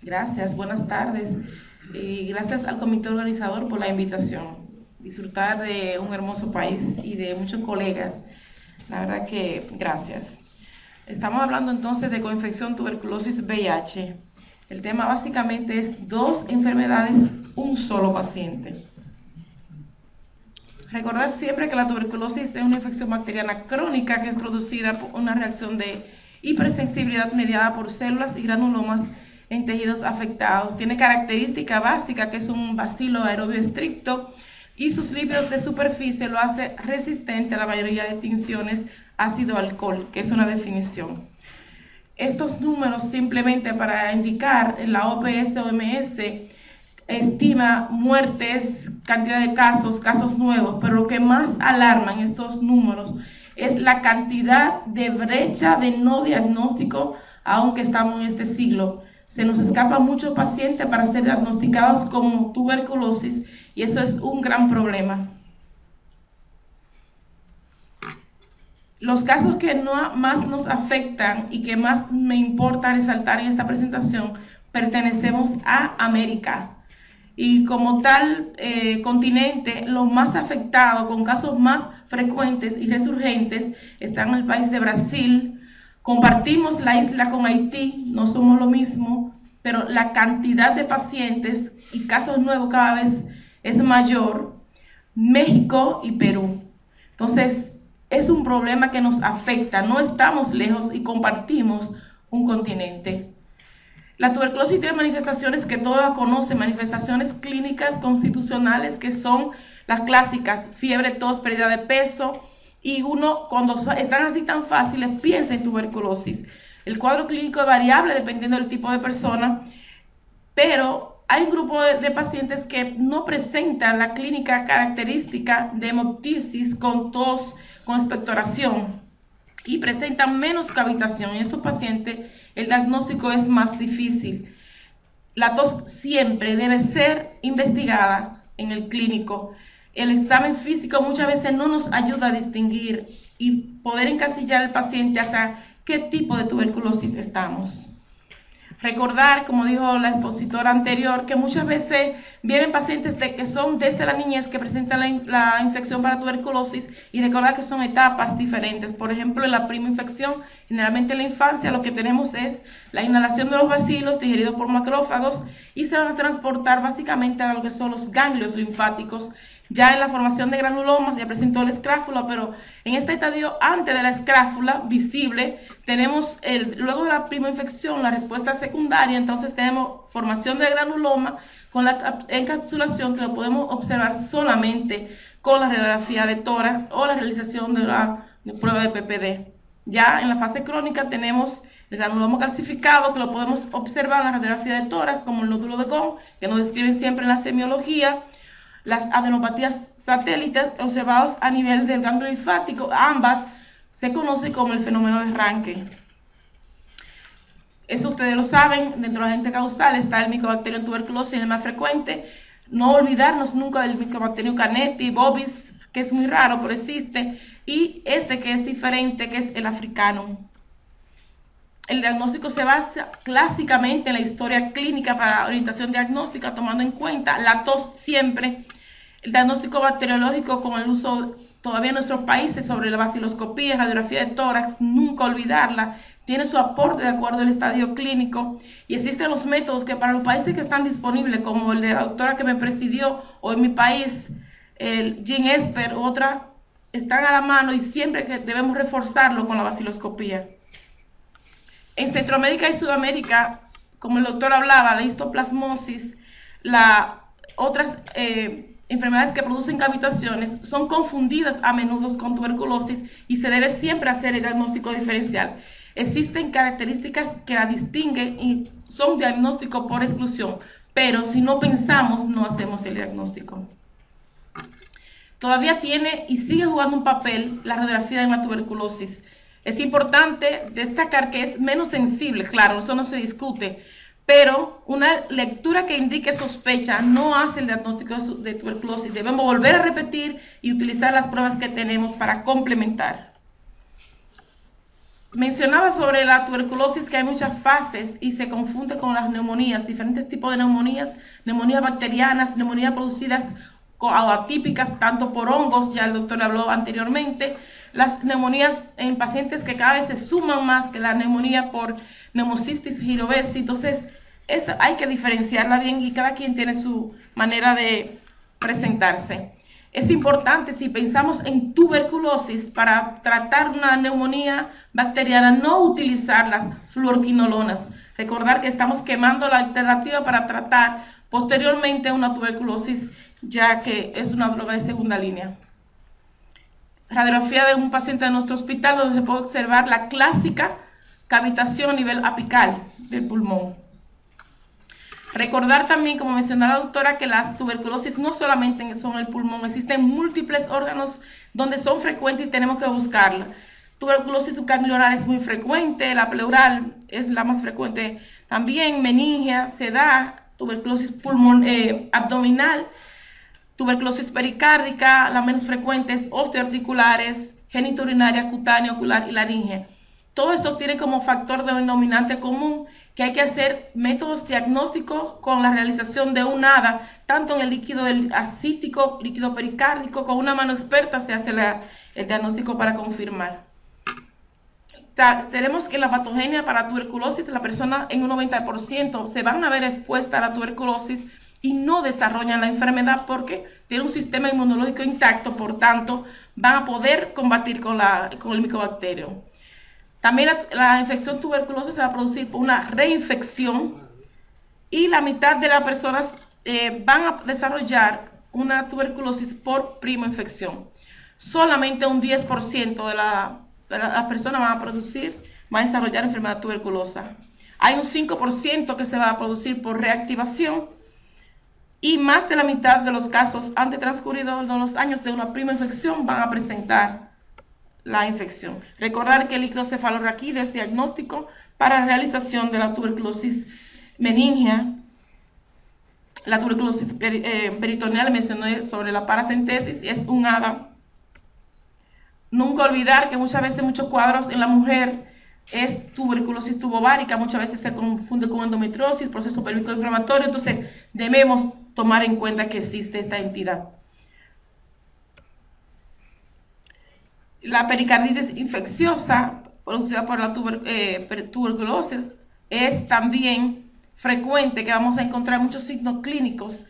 Gracias, buenas tardes. Y gracias al comité organizador por la invitación. Disfrutar de un hermoso país y de muchos colegas. La verdad que gracias. Estamos hablando entonces de coinfección, tuberculosis, VIH. El tema básicamente es 2 enfermedades, un solo paciente. Recordad siempre que la tuberculosis es una infección bacteriana crónica que es producida por una reacción de hipersensibilidad mediada por células y granulomas en tejidos afectados. Tiene característica básica que es un bacilo aerobio estricto y sus lípidos de superficie lo hace resistente a la mayoría de tinciones ácido-alcohol, que es una definición. Estos números simplemente para indicar la OPS-OMS estima muertes, cantidad de casos nuevos, pero lo que más alarma en estos números es la cantidad de brecha de no diagnóstico, aunque estamos en este siglo. Se nos escapan muchos pacientes para ser diagnosticados como tuberculosis y eso es un gran problema. Los casos que más nos afectan y que más me importa resaltar en esta presentación pertenecemos a América. Y como tal continente, los más afectados con casos más frecuentes y resurgentes están en el país de Brasil. Compartimos la isla con Haití, no somos lo mismo, pero la cantidad de pacientes y casos nuevos cada vez es mayor. México y Perú. Entonces, es un problema que nos afecta, no estamos lejos y compartimos un continente. La tuberculosis tiene manifestaciones que todos conocen, manifestaciones clínicas constitucionales que son las clásicas, fiebre, tos, pérdida de peso, y uno cuando están así tan fáciles piensa en tuberculosis. El cuadro clínico es variable dependiendo del tipo de persona, pero hay un grupo de pacientes que no presentan la clínica característica de hemoptisis con tos, con expectoración y presentan menos cavitación. En estos pacientes el diagnóstico es más difícil. La tos siempre debe ser investigada en el clínico. El examen físico muchas veces no nos ayuda a distinguir y poder encasillar al paciente hacia qué tipo de tuberculosis estamos. Recordar, como dijo la expositora anterior, que muchas veces vienen pacientes que son desde la niñez que presentan la infección para tuberculosis y recordar que son etapas diferentes. Por ejemplo, en la prima infección, generalmente en la infancia lo que tenemos es la inhalación de los bacilos digeridos por macrófagos y se van a transportar básicamente a lo que son los ganglios linfáticos. Ya en la formación de granulomas ya presentó la escráfula, pero en este estadio antes de la escráfula visible tenemos luego de la prima infección la respuesta secundaria. Entonces tenemos formación de granuloma con la encapsulación que lo podemos observar solamente con la radiografía de tórax o la realización de la prueba de PPD. Ya en la fase crónica tenemos el granuloma calcificado que lo podemos observar en la radiografía de tórax como el nódulo de Kohn que nos describen siempre en la semiología. Las adenopatías satélites observados a nivel del ganglio linfático, ambas se conocen como el fenómeno de Ranke. Eso ustedes lo saben, dentro de los agentes causales está el Mycobacterium tuberculosis, el más frecuente. No olvidarnos nunca del Mycobacterium canetti, bovis, que es muy raro, pero existe, y este que es diferente, que es el africanum. El diagnóstico se basa clásicamente en la historia clínica para orientación diagnóstica, tomando en cuenta la tos siempre, el diagnóstico bacteriológico con el uso todavía en nuestros países sobre la baciloscopía, radiografía de tórax, nunca olvidarla, tiene su aporte de acuerdo al estadio clínico y existen los métodos que para los países que están disponibles, como el de la doctora que me presidió o en mi país, el GeneExpert u otra, están a la mano y siempre que debemos reforzarlo con la baciloscopía. En Centroamérica y Sudamérica, como el doctor hablaba, la histoplasmosis, otras enfermedades que producen cavitaciones son confundidas a menudo con tuberculosis y se debe siempre hacer el diagnóstico diferencial. Existen características que la distinguen y son diagnóstico por exclusión, pero si no pensamos, no hacemos el diagnóstico. Todavía tiene y sigue jugando un papel la radiografía de la tuberculosis. Es importante destacar que es menos sensible, claro, eso no se discute, pero una lectura que indique sospecha no hace el diagnóstico de tuberculosis. Debemos volver a repetir y utilizar las pruebas que tenemos para complementar. Mencionaba sobre la tuberculosis que hay muchas fases y se confunde con las neumonías, diferentes tipos de neumonías, neumonías bacterianas, neumonías producidas o atípicas tanto por hongos, ya el doctor le habló anteriormente, las neumonías en pacientes que cada vez se suman más que la neumonía por neumocistis girovesi. Entonces hay que diferenciarla bien y cada quien tiene su manera de presentarse. Es importante, si pensamos en tuberculosis, para tratar una neumonía bacteriana, no utilizar las fluoroquinolonas. Recordar que estamos quemando la alternativa para tratar posteriormente una tuberculosis, ya que es una droga de segunda línea. Radiografía de un paciente de nuestro hospital donde se puede observar la clásica cavitación a nivel apical del pulmón. Recordar también, como mencionó la doctora, que las tuberculosis no solamente son el pulmón, existen múltiples órganos donde son frecuentes y tenemos que buscarla. Tuberculosis ganglionar es muy frecuente, la pleural es la más frecuente también, meningia se da, tuberculosis abdominal, tuberculosis pericárdica, la menos frecuente es osteoarticulares, genitourinaria, cutánea, ocular y laringe. Todo esto tiene como factor denominante común que hay que hacer métodos diagnósticos con la realización de un ADA, tanto en el líquido ascítico, líquido pericárdico, con una mano experta se hace el diagnóstico para confirmar. Tenemos que la patogenia para tuberculosis, la persona en un 90% se van a ver expuesta a la tuberculosis y no desarrollan la enfermedad porque tienen un sistema inmunológico intacto, por tanto van a poder combatir con el micobacterio. También la infección tuberculosa se va a producir por una reinfección y la mitad de las personas van a desarrollar una tuberculosis por prima infección. Solamente un 10% de las personas van a desarrollar enfermedad tuberculosa. Hay un 5% que se va a producir por reactivación y más de la mitad de los casos antes transcurridos los años de una prima infección van a presentar la infección. Recordar que el líquido cefalorraquídeo es diagnóstico para realización de la tuberculosis meningia. La tuberculosis peritoneal, mencioné sobre la paracentesis, es un ADA. Nunca olvidar que muchas veces muchos cuadros en la mujer es tuberculosis tubovárica, muchas veces se confunde con endometriosis, proceso pélvico inflamatorio, entonces debemos tomar en cuenta que existe esta entidad. La pericarditis infecciosa producida por la tuberculosis es también frecuente, que vamos a encontrar muchos signos clínicos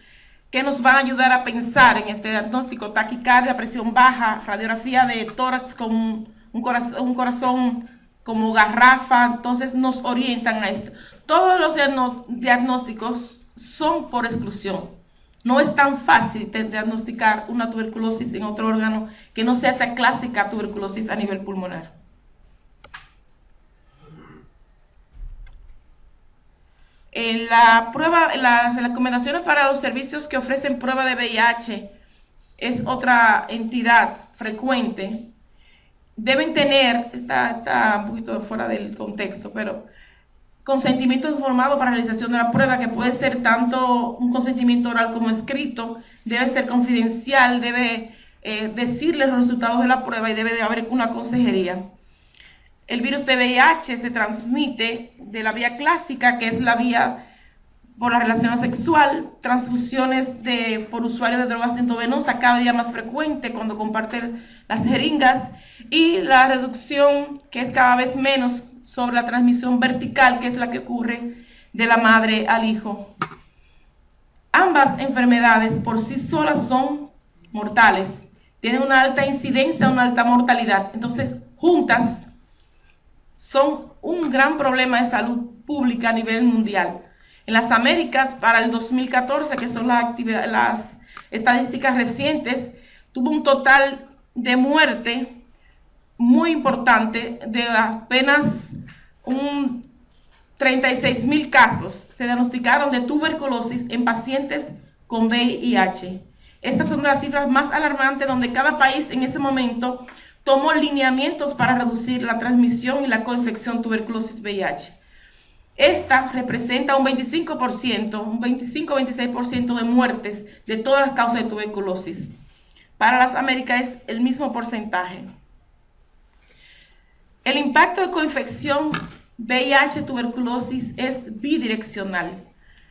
que nos van a ayudar a pensar en este diagnóstico: taquicardia, presión baja, radiografía de tórax con un corazón como garrafa, entonces nos orientan a esto. Todos los diagnósticos son por exclusión. No es tan fácil diagnosticar una tuberculosis en otro órgano que no sea esa clásica tuberculosis a nivel pulmonar. Las recomendaciones para los servicios que ofrecen prueba de VIH es otra entidad frecuente. Deben tener, está un poquito fuera del contexto, pero consentimiento informado para realización de la prueba, que puede ser tanto un consentimiento oral como escrito, debe ser confidencial, debe decirle los resultados de la prueba y debe de haber una consejería. El virus de VIH se transmite de la vía clásica, que es la vía por la relación sexual, transfusiones por usuarios de drogas endovenosas cada día más frecuente cuando comparten las jeringas, y la reducción, que es cada vez menos, sobre la transmisión vertical, que es la que ocurre de la madre al hijo. Ambas enfermedades por sí solas son mortales, tienen una alta incidencia, una alta mortalidad, entonces juntas son un gran problema de salud pública a nivel mundial. En las Américas, para el 2014, que son las estadísticas recientes, tuvo un total de muerte muy importante de apenas 36,000 casos. Se diagnosticaron de tuberculosis en pacientes con VIH. Estas son las cifras más alarmantes, donde cada país en ese momento tomó lineamientos para reducir la transmisión y la coinfección tuberculosis-VIH. Esta representa un 25-26% de muertes de todas las causas de tuberculosis. Para las Américas es el mismo porcentaje. El impacto de coinfección VIH, tuberculosis es bidireccional.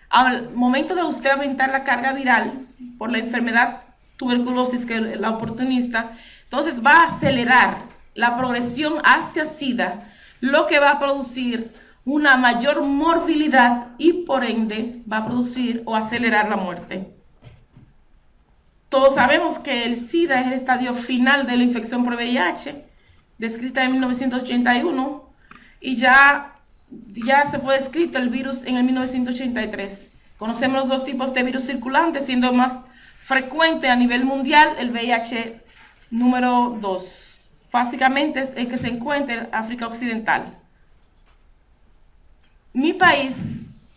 Al momento de usted aumentar la carga viral por la enfermedad tuberculosis, que es la oportunista, entonces va a acelerar la progresión hacia SIDA, lo que va a producir una mayor morbilidad y por ende va a producir o acelerar la muerte. Todos sabemos que el SIDA es el estadio final de la infección por VIH, descrita en 1981, y ya se fue descrito el virus en el 1983. Conocemos los dos tipos de virus circulantes, siendo más frecuente a nivel mundial el VIH número 2. Básicamente es el que se encuentra en África Occidental. Mi país,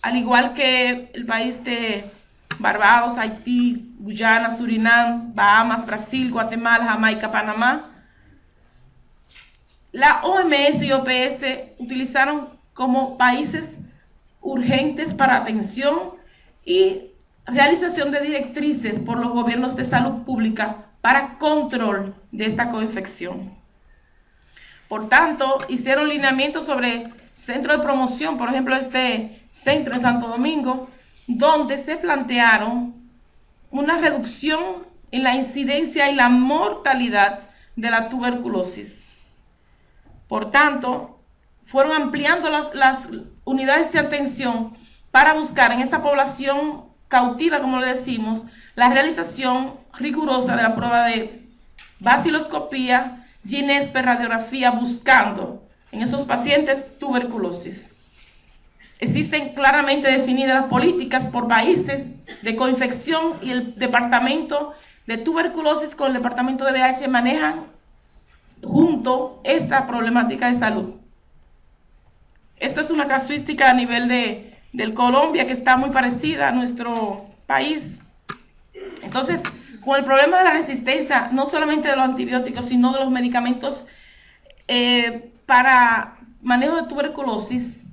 al igual que el país de Barbados, Haití, Guyana, Surinam, Bahamas, Brasil, Guatemala, Jamaica, Panamá, la OMS y OPS utilizaron como países urgentes para atención y realización de directrices por los gobiernos de salud pública para control de esta coinfección. Por tanto, hicieron lineamientos sobre centros de promoción, por ejemplo, este centro en Santo Domingo, donde se plantearon una reducción en la incidencia y la mortalidad de la tuberculosis. Por tanto, fueron ampliando las unidades de atención para buscar en esa población cautiva, como le decimos, la realización rigurosa de la prueba de baciloscopía, GeneSper, radiografía, buscando en esos pacientes tuberculosis. Existen claramente definidas las políticas por países de coinfección y el departamento de tuberculosis con el departamento de VIH manejan junto esta problemática de salud. Esto es una casuística a nivel del Colombia que está muy parecida a nuestro país. Entonces, con el problema de la resistencia, no solamente de los antibióticos, sino de los medicamentos para manejo de tuberculosis,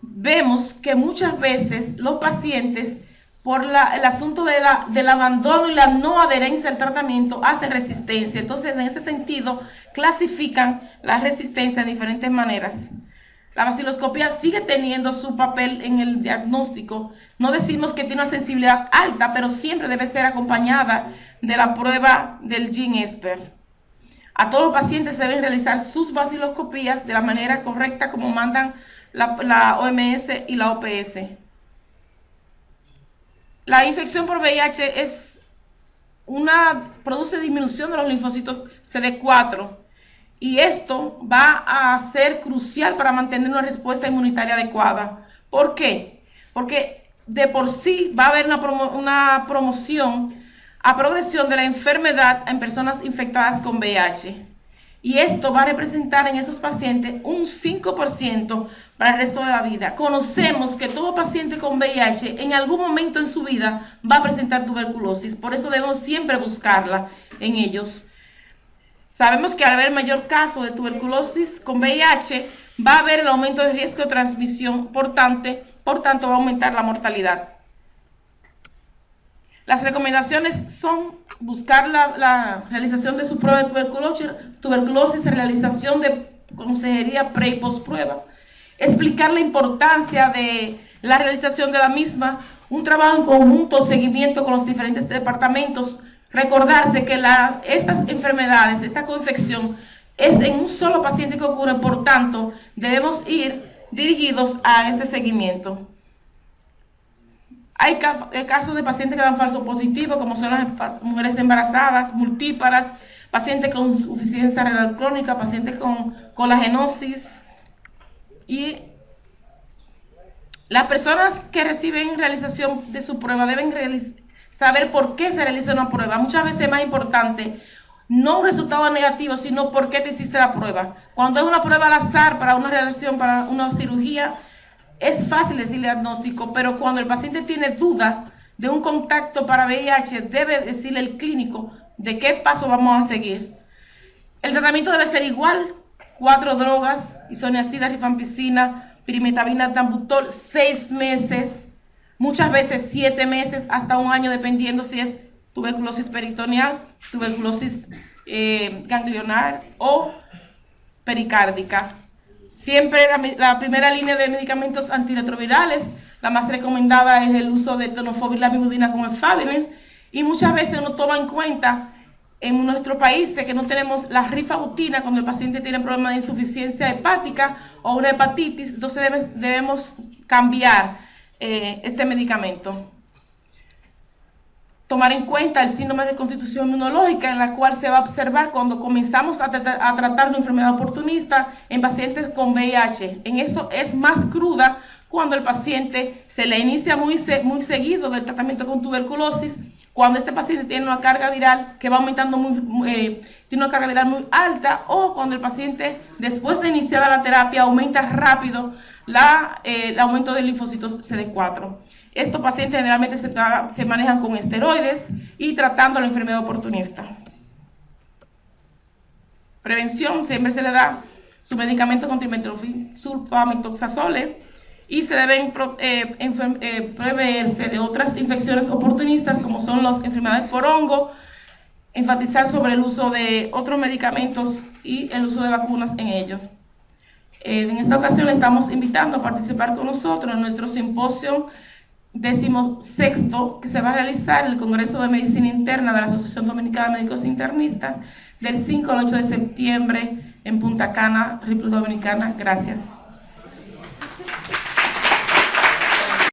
vemos que muchas veces los pacientes, por el asunto del abandono y la no adherencia al tratamiento, hacen resistencia. Entonces, en ese sentido, clasifican la resistencia de diferentes maneras. La baciloscopía sigue teniendo su papel en el diagnóstico. No decimos que tiene una sensibilidad alta, pero siempre debe ser acompañada de la prueba del GeneSper. A todos los pacientes deben realizar sus baciloscopías de la manera correcta como mandan la OMS y la OPS. La infección por VIH produce disminución de los linfocitos CD4 y esto va a ser crucial para mantener una respuesta inmunitaria adecuada. ¿Por qué? Porque de por sí va a haber una promoción a progresión de la enfermedad en personas infectadas con VIH. Y esto va a representar en esos pacientes un 5% para el resto de la vida. Conocemos que todo paciente con VIH en algún momento en su vida va a presentar tuberculosis. Por eso debemos siempre buscarla en ellos. Sabemos que al haber mayor caso de tuberculosis con VIH, va a haber el aumento de riesgo de transmisión, por tanto va a aumentar la mortalidad. Las recomendaciones son buscar la realización de su prueba de tuberculosis, realización de consejería pre y post prueba, explicar la importancia de la realización de la misma, un trabajo en conjunto, seguimiento con los diferentes departamentos, recordarse que estas enfermedades, esta coinfección es en un solo paciente que ocurre, por tanto debemos ir dirigidos a este seguimiento. Hay casos de pacientes que dan falso positivo, como son las mujeres embarazadas, multíparas, pacientes con insuficiencia renal crónica, pacientes con colagenosis. Y las personas que reciben realización de su prueba deben saber por qué se realiza una prueba. Muchas veces es más importante no un resultado negativo, sino por qué te hiciste la prueba. Cuando es una prueba al azar para una realización, para una cirugía, es fácil decirle diagnóstico, pero cuando el paciente tiene duda de un contacto para VIH, debe decirle el clínico de qué paso vamos a seguir. El tratamiento debe ser igual: 4 drogas, isoniazida, rifampicina, pirimetamina, tambutol, 6 meses, muchas veces 7 meses, hasta 1 año, dependiendo si es tuberculosis peritoneal, tuberculosis ganglionar o pericárdica. Siempre la primera línea de medicamentos antirretrovirales, la más recomendada es el uso de tenofovir lamivudina con efavirenz, y muchas veces uno toma en cuenta en nuestros países que no tenemos la rifabutina cuando el paciente tiene problemas de insuficiencia hepática o una hepatitis, entonces debemos cambiar este medicamento. Tomar en cuenta el síndrome de constitución inmunológica, en la cual se va a observar cuando comenzamos a tratar una enfermedad oportunista en pacientes con VIH. En esto es más cruda cuando el paciente se le inicia muy seguido del tratamiento con tuberculosis, cuando este paciente tiene una carga viral que va aumentando tiene una carga viral muy alta, o cuando el paciente después de iniciada la terapia aumenta rápido el aumento de linfocitos CD4. Estos pacientes generalmente se manejan con esteroides y tratando la enfermedad oportunista. Prevención: siempre se le da su medicamento con trimetoprim, sulfamethoxazole, y se deben preverse de otras infecciones oportunistas como son las enfermedades por hongo, enfatizar sobre el uso de otros medicamentos y el uso de vacunas en ellos. En esta ocasión le estamos invitando a participar con nosotros en nuestro simposio 16º que se va a realizar en el Congreso de Medicina Interna de la Asociación Dominicana de Médicos Internistas del 5 al 8 de septiembre en Punta Cana, República Dominicana. Gracias.